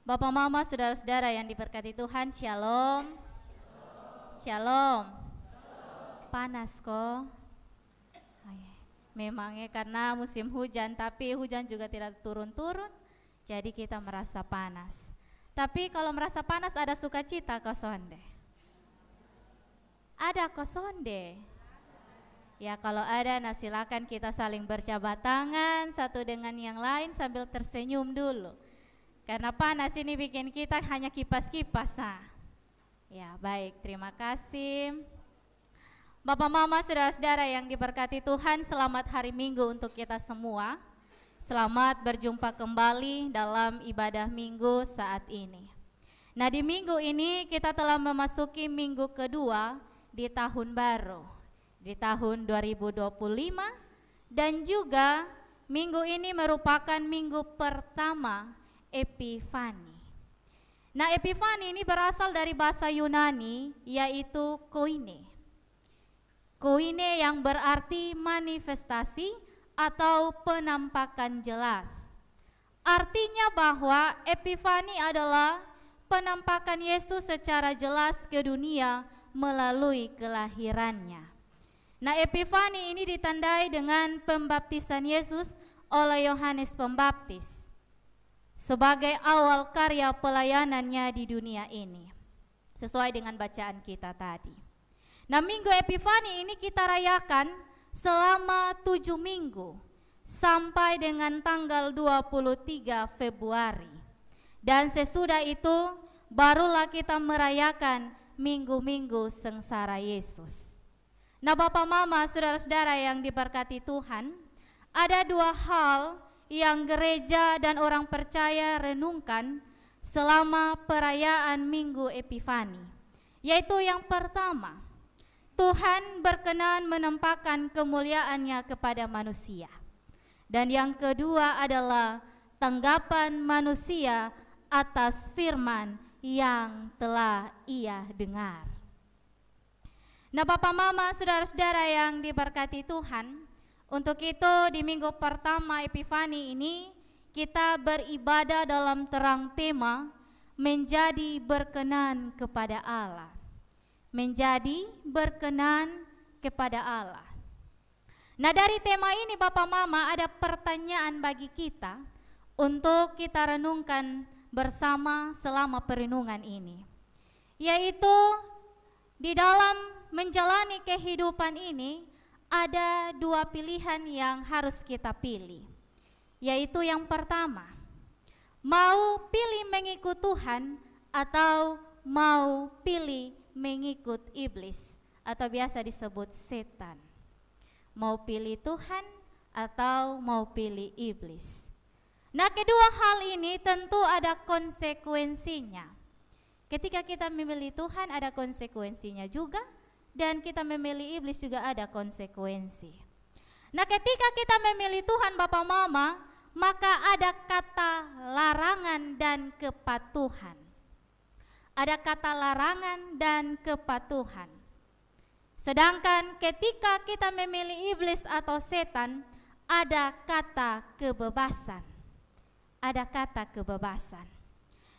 Bapak, Mama, saudara-saudara yang diberkati Tuhan, Shalom. Shalom. Panas kok. Memangnya karena musim hujan, tapi hujan juga tidak turun-turun, jadi kita merasa panas. Tapi kalau merasa panas ada sukacita kosonde. Ada kosonde. Ya kalau ada, nah silakan kita saling berjabat tangan satu dengan yang lain sambil tersenyum dulu. Karena panas ini bikin kita hanya kipas-kipas. Ya baik, terima kasih. Bapak, Mama, saudara-saudara yang diberkati Tuhan, selamat hari Minggu untuk kita semua. Selamat berjumpa kembali dalam ibadah Minggu saat ini. Nah di minggu ini kita telah memasuki minggu kedua di tahun baru, di tahun 2025, dan juga minggu ini merupakan minggu pertama Epifani. Nah Epifani ini berasal dari bahasa Yunani yaitu koine. Koine yang berarti manifestasi atau penampakan jelas. Artinya bahwa Epifani adalah penampakan Yesus secara jelas ke dunia melalui kelahirannya. Nah Epifani ini ditandai dengan pembaptisan Yesus oleh Yohanes Pembaptis sebagai awal karya pelayanannya di dunia ini, sesuai dengan bacaan kita tadi. Nah minggu Epifani ini kita rayakan selama 7 minggu sampai dengan tanggal 23 Februari. Dan sesudah itu barulah kita merayakan minggu-minggu sengsara Yesus. Nah Bapak, Mama, saudara-saudara yang diberkati Tuhan, ada 2 hal yang gereja dan orang percaya renungkan selama perayaan Minggu Epifani, yaitu yang pertama, Tuhan berkenan menampakkan kemuliaannya kepada manusia, dan yang kedua adalah tanggapan manusia atas firman yang telah ia dengar. Nah Bapak, Mama, saudara-saudara yang diberkati Tuhan, untuk itu di minggu pertama Epifani ini kita beribadah dalam terang tema menjadi berkenan kepada Allah. Menjadi berkenan kepada Allah. Nah dari tema ini Bapak, Mama, ada pertanyaan bagi kita untuk kita renungkan bersama selama perenungan ini, yaitu di dalam menjalani kehidupan ini ada 2 pilihan yang harus kita pilih, yaitu yang pertama, mau pilih mengikut Tuhan atau mau pilih mengikut iblis atau biasa disebut setan. Mau pilih Tuhan atau mau pilih iblis. Nah kedua hal ini tentu ada konsekuensinya. Ketika kita memilih Tuhan ada konsekuensinya juga, dan kita memilih iblis juga ada konsekuensi. Nah ketika kita memilih Tuhan Bapak, Mama, maka ada kata larangan dan kepatuhan. Ada kata larangan dan kepatuhan. Sedangkan ketika kita memilih iblis atau setan, ada kata kebebasan. Ada kata kebebasan.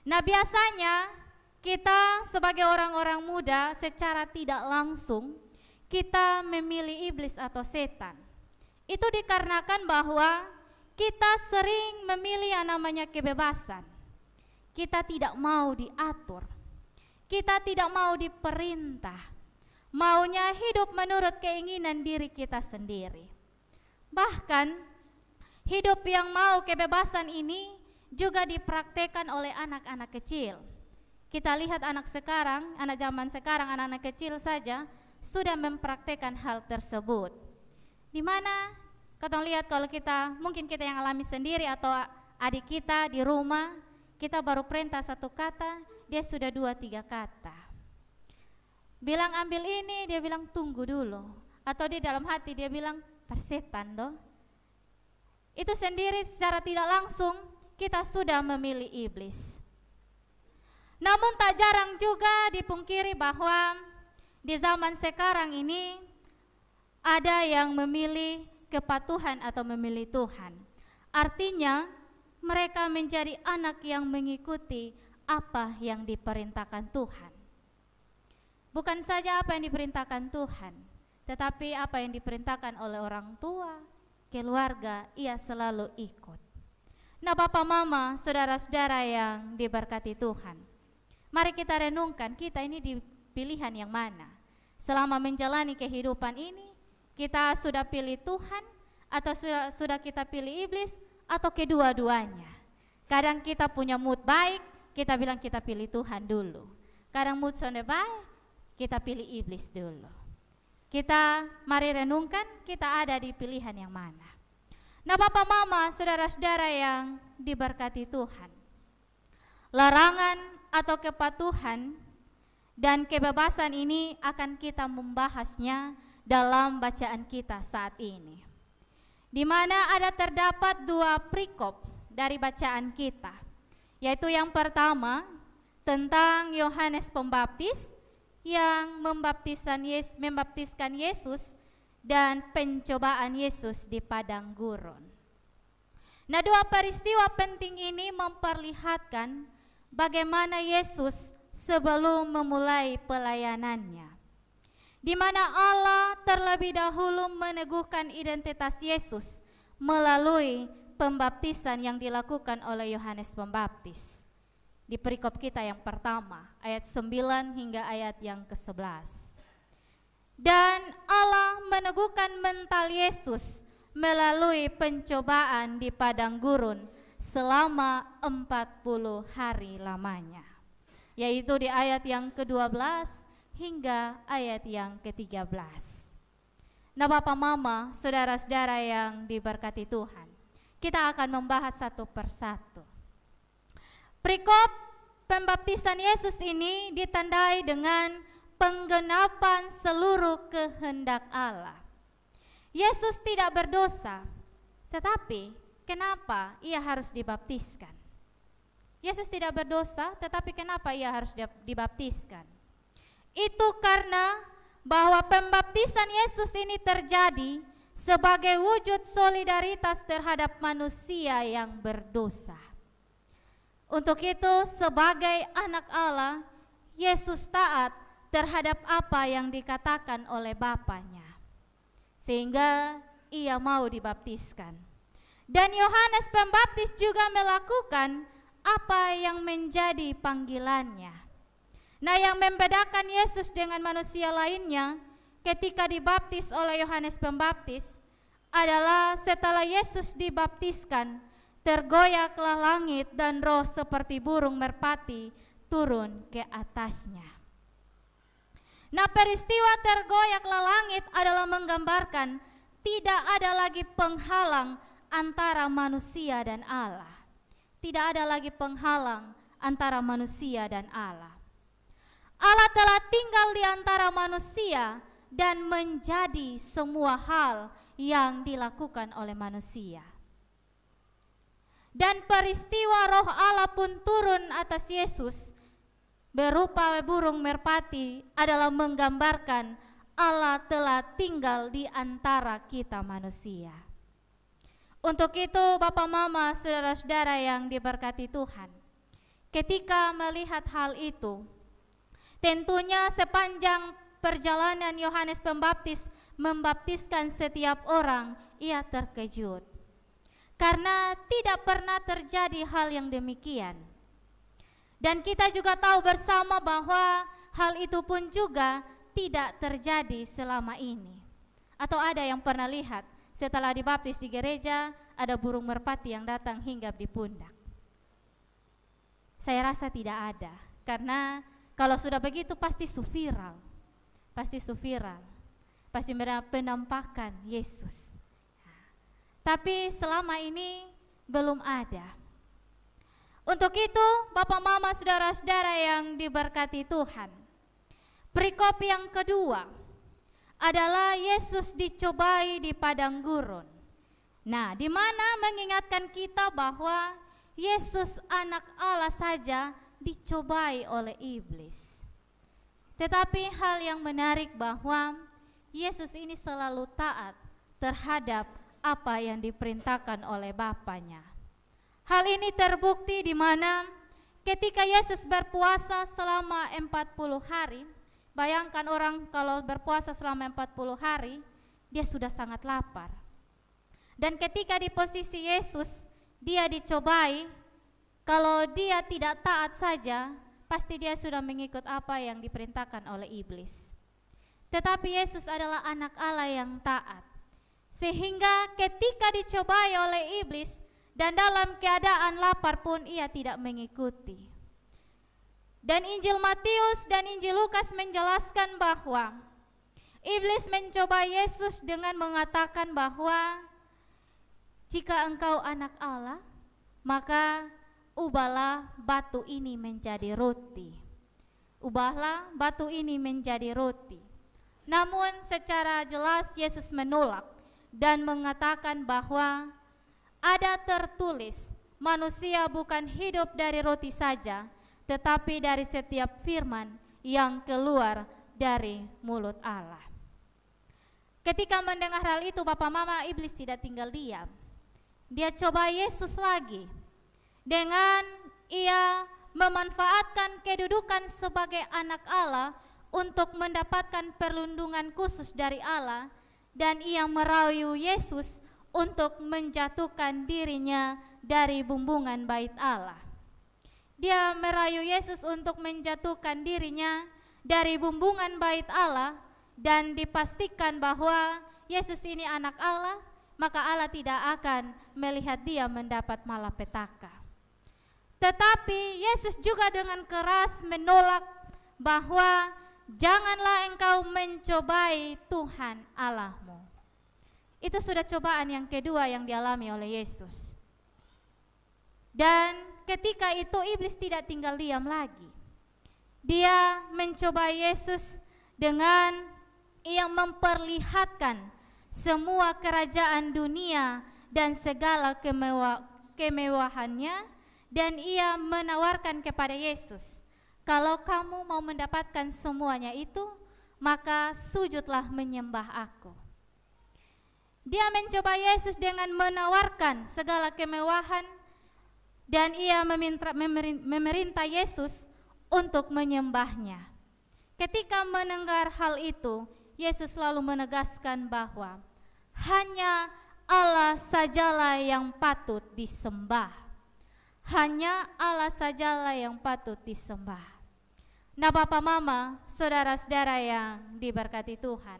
Nah biasanya kita sebagai orang-orang muda secara tidak langsung kita memilih iblis atau setan. Itu dikarenakan bahwa kita sering memilih yang namanya kebebasan. Kita tidak mau diatur. Kita tidak mau diperintah. Maunya hidup menurut keinginan diri kita sendiri. Bahkan hidup yang mau kebebasan ini juga dipraktekkan oleh anak-anak kecil. Kita lihat anak sekarang, anak zaman sekarang, anak-anak kecil saja sudah mempraktekkan hal tersebut. Di mana kita lihat kalau kita, mungkin kita yang alami sendiri atau adik kita di rumah, kita baru perintah 1 kata, dia sudah 2-3 kata. Bilang ambil ini, dia bilang tunggu dulu. Atau di dalam hati dia bilang persetan doh. Itu sendiri secara tidak langsung kita sudah memilih iblis. Namun tak jarang juga dipungkiri bahwa di zaman sekarang ini ada yang memilih kepatuhan atau memilih Tuhan. Artinya mereka menjadi anak yang mengikuti apa yang diperintahkan Tuhan. Bukan saja apa yang diperintahkan Tuhan, tetapi apa yang diperintahkan oleh orang tua, keluarga, ia selalu ikut. Nah, Bapak, Mama, saudara-saudara yang diberkati Tuhan, mari kita renungkan kita ini di pilihan yang mana. Selama menjalani kehidupan ini, kita sudah pilih Tuhan atau sudah kita pilih iblis atau kedua-duanya. Kadang kita punya mood baik, kita bilang kita pilih Tuhan dulu. Kadang mood sonde baik, kita pilih iblis dulu. Kita mari renungkan kita ada di pilihan yang mana. Nah, Bapak, Mama, saudara-saudara yang diberkati Tuhan, larangan atau kepatuhan dan kebebasan ini akan kita membahasnya dalam bacaan kita saat ini, di mana ada terdapat 2 perikop dari bacaan kita, yaitu yang pertama tentang Yohanes Pembaptis yang membaptiskan Yesus dan pencobaan Yesus di padang gurun. Nah, 2 peristiwa penting ini memperlihatkan bagaimana Yesus sebelum memulai pelayanannya, di mana Allah terlebih dahulu meneguhkan identitas Yesus melalui pembaptisan yang dilakukan oleh Yohanes Pembaptis. Di perikop kita yang pertama, ayat 9 hingga ayat yang ke-11. Dan Allah meneguhkan mental Yesus melalui pencobaan di padang gurun selama 40 hari lamanya, yaitu di ayat yang ke-12 hingga ayat yang ke-13. Nah, Bapak, Mama, saudara-saudara yang diberkati Tuhan, kita akan membahas satu persatu. Perikop pembaptisan Yesus ini ditandai dengan penggenapan seluruh kehendak Allah. Yesus tidak berdosa, tetapi kenapa ia harus dibaptiskan? Yesus tidak berdosa, tetapi kenapa ia harus dibaptiskan? Itu karena bahwa pembaptisan Yesus ini terjadi sebagai wujud solidaritas terhadap manusia yang berdosa. Untuk itu, sebagai anak Allah, Yesus taat terhadap apa yang dikatakan oleh Bapanya, sehingga ia mau dibaptiskan. Dan Yohanes Pembaptis juga melakukan apa yang menjadi panggilannya. Nah, yang membedakan Yesus dengan manusia lainnya ketika dibaptis oleh Yohanes Pembaptis adalah setelah Yesus dibaptiskan, tergoyaklah langit dan roh seperti burung merpati turun ke atasnya. Nah, peristiwa tergoyaklah langit adalah menggambarkan tidak ada lagi penghalang antara manusia dan Allah. Tidak ada lagi penghalang antara manusia dan Allah. Allah telah tinggal di antara manusia dan menjadi semua hal yang dilakukan oleh manusia. Dan peristiwa roh Allah pun turun atas Yesus berupa burung merpati adalah menggambarkan Allah telah tinggal di antara kita manusia. Untuk itu, Bapak, Mama, saudara-saudara yang diberkati Tuhan, ketika melihat hal itu, tentunya sepanjang perjalanan Yohanes Pembaptis membaptiskan setiap orang, ia terkejut. Karena tidak pernah terjadi hal yang demikian. Dan kita juga tahu bersama bahwa hal itu pun juga tidak terjadi selama ini. Atau ada yang pernah lihat setelah dibaptis di gereja, ada burung merpati yang datang hinggap di pundak? Saya rasa tidak ada, karena kalau sudah begitu pasti viral, pasti penampakan Yesus. Tapi selama ini belum ada. Untuk itu, Bapak, Mama, saudara-saudara yang diberkati Tuhan, perikop yang kedua adalah Yesus dicobai di padang gurun. Nah, di mana mengingatkan kita bahwa Yesus anak Allah saja dicobai oleh iblis. Tetapi hal yang menarik bahwa Yesus ini selalu taat terhadap apa yang diperintahkan oleh Bapanya. Hal ini terbukti di mana ketika Yesus berpuasa selama 40 hari, bayangkan orang kalau berpuasa selama 40 hari, dia sudah sangat lapar. Dan ketika di posisi Yesus, dia dicobai, kalau dia tidak taat saja, pasti dia sudah mengikut apa yang diperintahkan oleh iblis. Tetapi Yesus adalah anak Allah yang taat. Sehingga ketika dicobai oleh iblis dan dalam keadaan lapar pun ia tidak mengikuti. Dan Injil Matius dan Injil Lukas menjelaskan bahwa iblis mencoba Yesus dengan mengatakan bahwa jika engkau anak Allah, maka ubahlah batu ini menjadi roti. Ubahlah batu ini menjadi roti. Namun secara jelas Yesus menolak dan mengatakan bahwa ada tertulis, manusia bukan hidup dari roti saja, tetapi dari setiap firman yang keluar dari mulut Allah. Ketika mendengar hal itu, Bapak Mama, iblis tidak tinggal diam. Dia coba Yesus lagi dengan ia memanfaatkan kedudukan sebagai anak Allah untuk mendapatkan perlindungan khusus dari Allah, dan ia merayu Yesus untuk menjatuhkan dirinya dari bumbungan bait Allah. Dia merayu Yesus untuk menjatuhkan dirinya dari bumbungan bait Allah dan dipastikan bahwa Yesus ini anak Allah, maka Allah tidak akan melihat dia mendapat malapetaka. Tetapi Yesus juga dengan keras menolak bahwa janganlah engkau mencobai Tuhan Allahmu. Itu sudah cobaan yang kedua yang dialami oleh Yesus. Dan ketika itu iblis tidak tinggal diam lagi. Dia mencoba Yesus dengan ia memperlihatkan semua kerajaan dunia dan segala kemewahannya, dan ia menawarkan kepada Yesus, kalau kamu mau mendapatkan semuanya itu, maka sujudlah menyembah aku. Dia mencoba Yesus dengan menawarkan segala kemewahan, dan ia memerintah Yesus untuk menyembahnya. Ketika mendengar hal itu, Yesus selalu menegaskan bahwa hanya Allah sajalah yang patut disembah. Hanya Allah sajalah yang patut disembah. Nah, Bapak Mama, saudara-saudara yang diberkati Tuhan,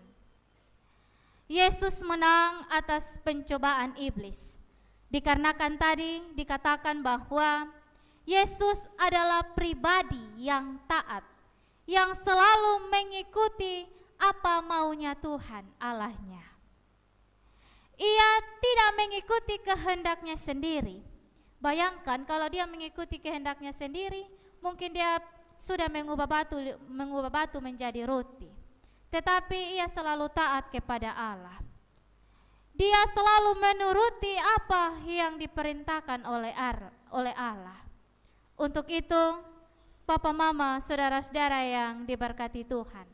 Yesus menang atas pencobaan iblis. Dikarenakan tadi dikatakan bahwa Yesus adalah pribadi yang taat, yang selalu mengikuti apa maunya Tuhan Allahnya. Ia tidak mengikuti kehendaknya sendiri. Bayangkan kalau dia mengikuti kehendaknya sendiri, mungkin dia sudah mengubah batu menjadi roti. Tetapi ia selalu taat kepada Allah. Dia selalu menuruti apa yang diperintahkan oleh Allah. Untuk itu, Papa Mama, saudara-saudara yang diberkati Tuhan,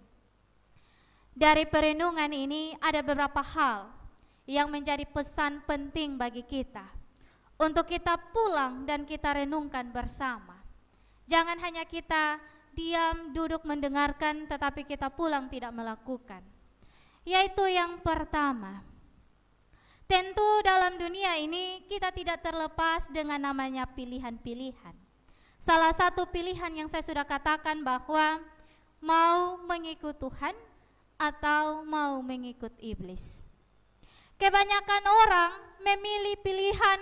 dari perenungan ini ada beberapa hal yang menjadi pesan penting bagi kita untuk kita pulang dan kita renungkan bersama. Jangan hanya kita diam, duduk mendengarkan, tetapi kita pulang tidak melakukan. Yaitu yang pertama, tentu dalam dunia ini kita tidak terlepas dengan namanya pilihan-pilihan. Salah satu pilihan yang saya sudah katakan bahwa mau mengikut Tuhan atau mau mengikut iblis. Kebanyakan orang memilih pilihan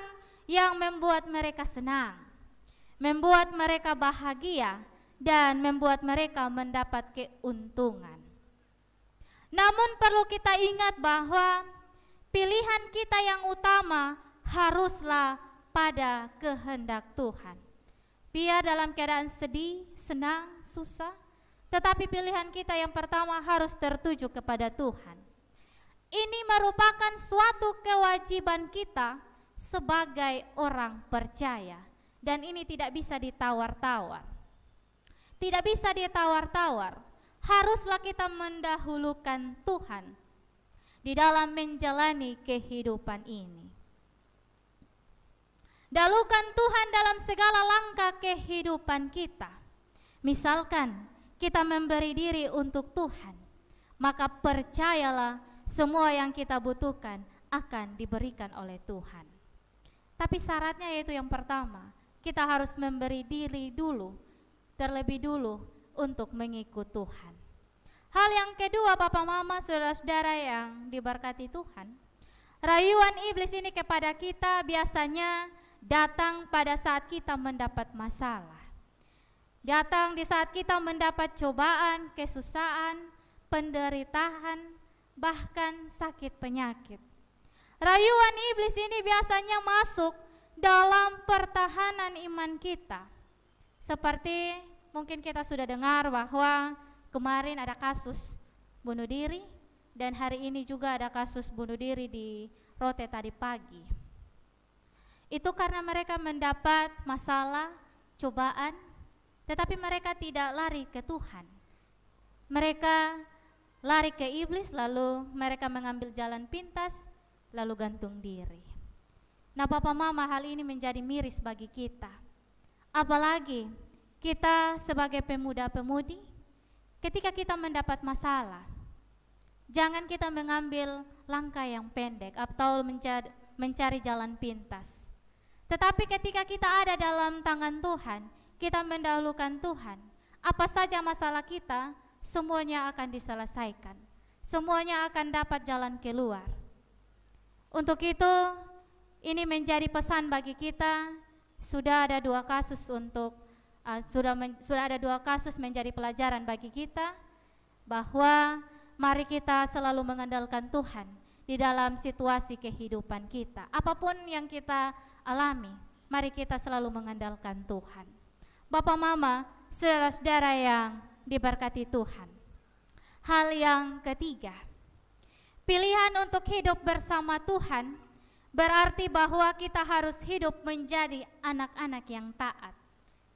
yang membuat mereka senang, membuat mereka bahagia, dan membuat mereka mendapat keuntungan. Namun perlu kita ingat bahwa pilihan kita yang utama haruslah pada kehendak Tuhan. Biar dalam keadaan sedih, senang, susah, tetapi pilihan kita yang pertama harus tertuju kepada Tuhan. Ini merupakan suatu kewajiban kita sebagai orang percaya, dan ini tidak bisa ditawar-tawar. Tidak bisa ditawar-tawar. Haruslah kita mendahulukan Tuhan di dalam menjalani kehidupan ini. Dahulukan Tuhan dalam segala langkah kehidupan kita. Misalkan kita memberi diri untuk Tuhan, maka percayalah semua yang kita butuhkan akan diberikan oleh Tuhan. Tapi syaratnya yaitu yang pertama, kita harus memberi diri dulu, terlebih dulu untuk mengikut Tuhan. Hal yang kedua, Bapak Mama, saudara-saudara yang diberkati Tuhan, rayuan iblis ini kepada kita biasanya datang pada saat kita mendapat masalah. Datang di saat kita mendapat cobaan, kesusahan, penderitaan, bahkan sakit penyakit. Rayuan iblis ini biasanya masuk dalam pertahanan iman kita. Seperti mungkin kita sudah dengar bahwa kemarin ada kasus bunuh diri, dan hari ini juga ada kasus bunuh diri di Rote tadi pagi. Itu karena mereka mendapat masalah, cobaan, tetapi mereka tidak lari ke Tuhan. Mereka lari ke iblis, lalu mereka mengambil jalan pintas, lalu gantung diri. Nah, Papa Mama, hal ini menjadi miris bagi kita. Apalagi kita sebagai pemuda-pemudi, ketika kita mendapat masalah, jangan kita mengambil langkah yang pendek atau mencari jalan pintas. Tetapi ketika kita ada dalam tangan Tuhan, kita mendahulukan Tuhan, apa saja masalah kita, semuanya akan diselesaikan. Semuanya akan dapat jalan keluar. Untuk itu, ini menjadi pesan bagi kita. Sudah ada dua kasus menjadi pelajaran bagi kita, bahwa mari kita selalu mengandalkan Tuhan di dalam situasi kehidupan kita. Apapun yang kita alami, mari kita selalu mengandalkan Tuhan. Bapak Mama, saudara-saudara yang diberkati Tuhan. Hal yang ketiga, pilihan untuk hidup bersama Tuhan berarti bahwa kita harus hidup menjadi anak-anak yang taat.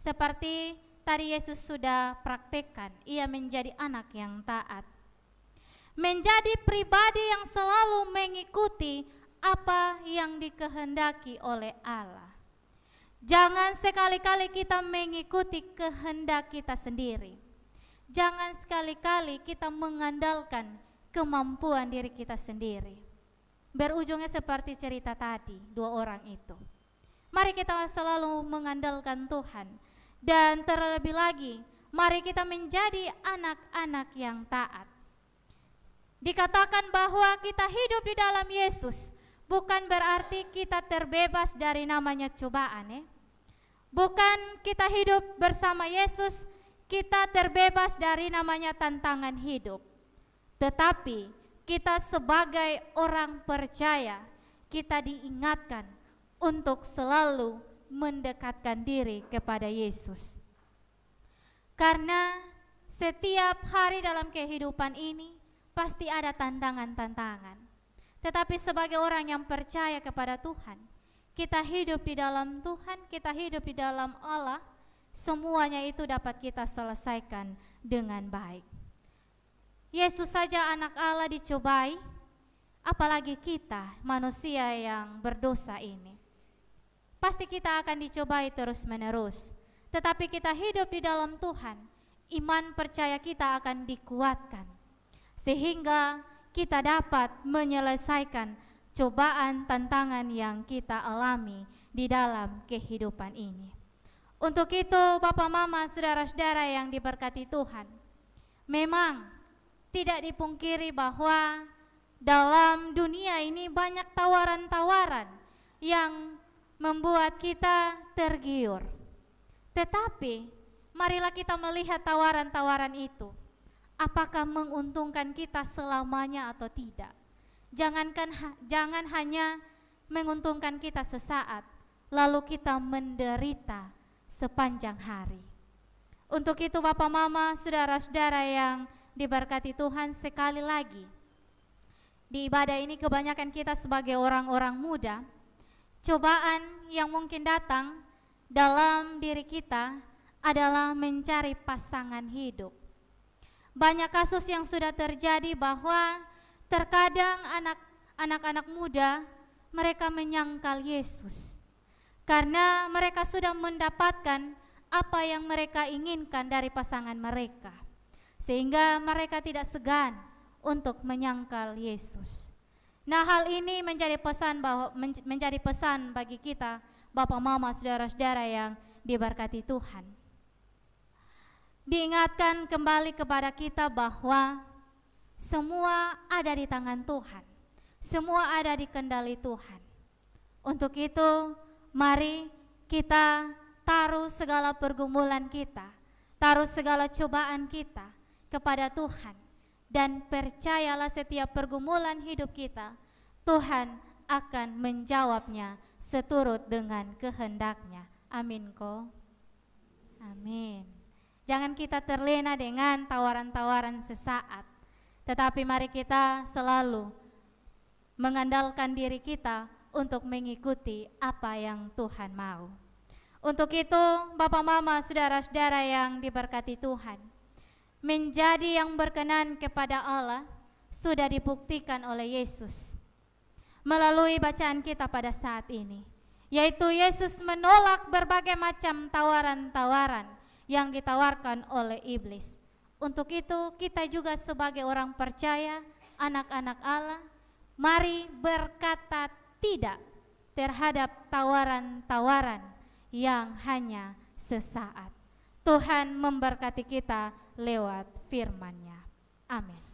Seperti tadi Yesus sudah praktekkan, ia menjadi anak yang taat. Menjadi pribadi yang selalu mengikuti apa yang dikehendaki oleh Allah. Jangan sekali-kali kita mengikuti kehendak kita sendiri. Jangan sekali-kali kita mengandalkan kemampuan diri kita sendiri. Berujungnya seperti cerita tadi, dua orang itu. Mari kita selalu mengandalkan Tuhan. Dan terlebih lagi, mari kita menjadi anak-anak yang taat. Dikatakan bahwa kita hidup di dalam Yesus, bukan berarti kita terbebas dari namanya cobaan. Bukan kita hidup bersama Yesus, kita terbebas dari namanya tantangan hidup. Tetapi kita sebagai orang percaya, kita diingatkan untuk selalu mendekatkan diri kepada Yesus. Karena setiap hari dalam kehidupan ini pasti ada tantangan-tantangan. Tetapi sebagai orang yang percaya kepada Tuhan, kita hidup di dalam Tuhan, kita hidup di dalam Allah, semuanya itu dapat kita selesaikan dengan baik. Yesus saja anak Allah dicobai, apalagi kita manusia yang berdosa ini. Pasti kita akan dicobai terus-menerus. Tetapi kita hidup di dalam Tuhan, iman percaya kita akan dikuatkan, sehingga kita dapat menyelesaikan cobaan tantangan yang kita alami di dalam kehidupan ini. Untuk itu, Bapak Mama, saudara-saudara yang diberkati Tuhan, memang tidak dipungkiri bahwa dalam dunia ini banyak tawaran-tawaran yang membuat kita tergiur. Tetapi marilah kita melihat tawaran-tawaran itu, apakah menguntungkan kita selamanya atau tidak. Jangan hanya menguntungkan kita sesaat, lalu kita menderita sepanjang hari. Untuk itu Bapak Mama, saudara-saudara yang diberkati Tuhan, sekali lagi, di ibadah ini kebanyakan kita sebagai orang-orang muda, cobaan yang mungkin datang dalam diri kita adalah mencari pasangan hidup. Banyak kasus yang sudah terjadi bahwa terkadang anak-anak muda mereka menyangkal Yesus. karena mereka sudah mendapatkan apa yang mereka inginkan dari pasangan mereka, sehingga mereka tidak segan untuk menyangkal Yesus. Nah, hal ini menjadi pesan bagi kita, Bapak, Mama, saudara-saudara yang diberkati Tuhan. Diingatkan kembali kepada kita bahwa semua ada di tangan Tuhan, semua ada di kendali Tuhan. Untuk itu, mari kita taruh segala pergumulan kita, taruh segala cobaan kita kepada Tuhan, dan percayalah setiap pergumulan hidup kita, Tuhan akan menjawabnya seturut dengan kehendaknya. Amin ko? Amin. Jangan kita terlena dengan tawaran-tawaran sesaat, tetapi mari kita selalu mengandalkan diri kita untuk mengikuti apa yang Tuhan mau. Untuk itu, Bapak, Mama, saudara-saudara yang diberkati Tuhan, menjadi yang berkenan kepada Allah sudah dibuktikan oleh Yesus melalui bacaan kita pada saat ini, yaitu Yesus menolak berbagai macam tawaran-tawaran yang ditawarkan oleh iblis. Untuk itu, kita juga sebagai orang percaya, anak-anak Allah, mari berkata tidak terhadap tawaran-tawaran yang hanya sesaat. Tuhan memberkati kita lewat firman-Nya. Amin.